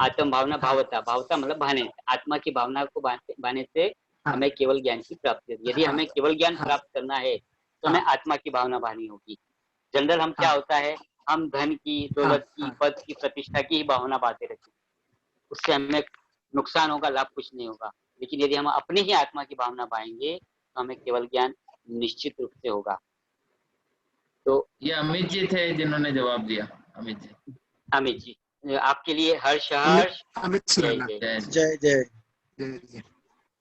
आत्म भावना हाँ भावता, भावता मतलब भाने से, आत्मा की भावना को भाने से हाँ हमें केवल ज्ञान की प्राप्ति होती है। यदि हाँ हमें केवल ज्ञान हाँ प्राप्त करना है तो हमें हाँ आत्मा की भावना भानी होगी। जनरल हम क्या हाँ होता है, हम धन की, हाँ दौलत की, हाँ पद की, प्रतिष्ठा की ही भावना बांधे रहते हैं, उससे हमें नुकसान होगा, लाभ कुछ नहीं होगा। लेकिन यदि हम अपनी ही आत्मा की भावना पाएंगे तो हमें केवल ज्ञान निश्चित रूप से होगा। तो ये अमित जी थे जिन्होंने जवाब दिया। अमित जी। अमित जी, आपके लिए हर्ष अमित हर्ष। अमित जय सुराना। जय। जय जय। जय जय। जय जय।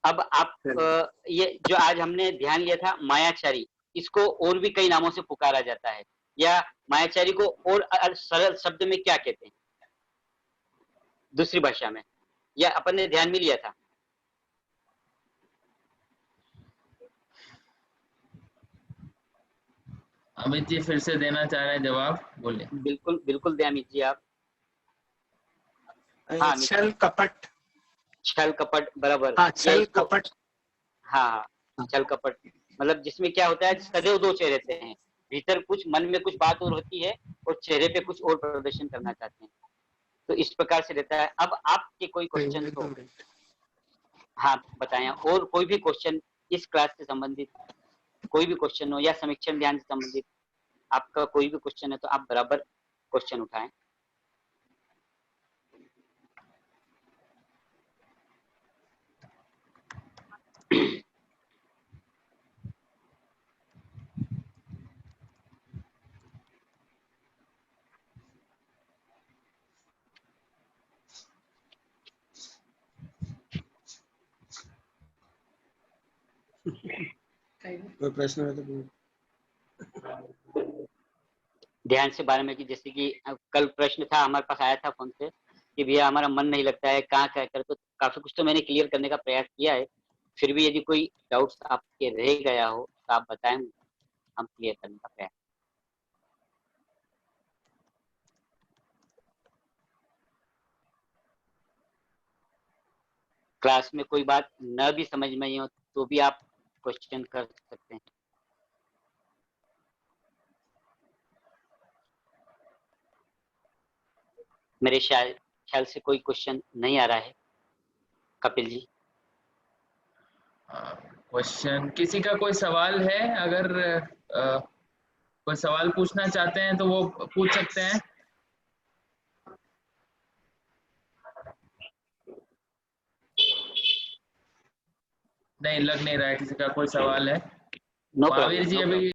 अब आप ये जो आज हमने ध्यान लिया था मायाचारी, इसको और भी कई नामों से पुकारा जाता है, या मायाचारी को और सरल शब्द में क्या कहते हैं दूसरी भाषा में, या अपन ने ध्यान में लिया था? अमित जी फिर से देना चाह रहे हैं जवाब, बोलिए। बिल्कुल बिल्कुल दे अमित जी आप। हाँ अमित छल जी। कपट। छल कपट, बराबर। हाँ, या छल इसको, कपट। हाँ हाँ, छल कपट मतलब जिसमें क्या होता है, सदैव दो चेहरे रहते हैं, भीतर कुछ, मन में कुछ बात और होती है और चेहरे पे कुछ और प्रदर्शन करना चाहते हैं, तो इस प्रकार से रहता है। अब आपके कोई क्वेश्चन हो? एकदम right। हाँ बताएं, और कोई भी क्वेश्चन इस क्लास से संबंधित, कोई भी क्वेश्चन हो या समीक्षण ध्यान से संबंधित, आपका कोई भी क्वेश्चन है तो आप बराबर क्वेश्चन उठाएं। कोई प्रश्न है तो पूछ। ध्यान से बारे में, कि जैसे कि कल प्रश्न था हमारे पास आया था फोन से कि भैया हमारा मन नहीं लगता है, कहाँ क्या करे, तो काफी कुछ तो मैंने क्लियर करने का प्रयास किया है। फिर भी यदि कोई डाउट्स आपके रह गया हो तो आप बताएं, हम क्लियर करने का प्रयास। क्लास में कोई बात न भी समझ में आई हो तो भी आप क्वेश्चन कर सकते हैं। मेरे ख्याल से कोई क्वेश्चन नहीं आ रहा है। कपिल जी। क्वेश्चन, किसी का कोई सवाल है? अगर कोई सवाल पूछना चाहते हैं तो वो पूछ सकते हैं। नहीं, लग नहीं रहा है किसी का कोई सवाल है। नो महावीर प्रॉब्लम, जी नो अभी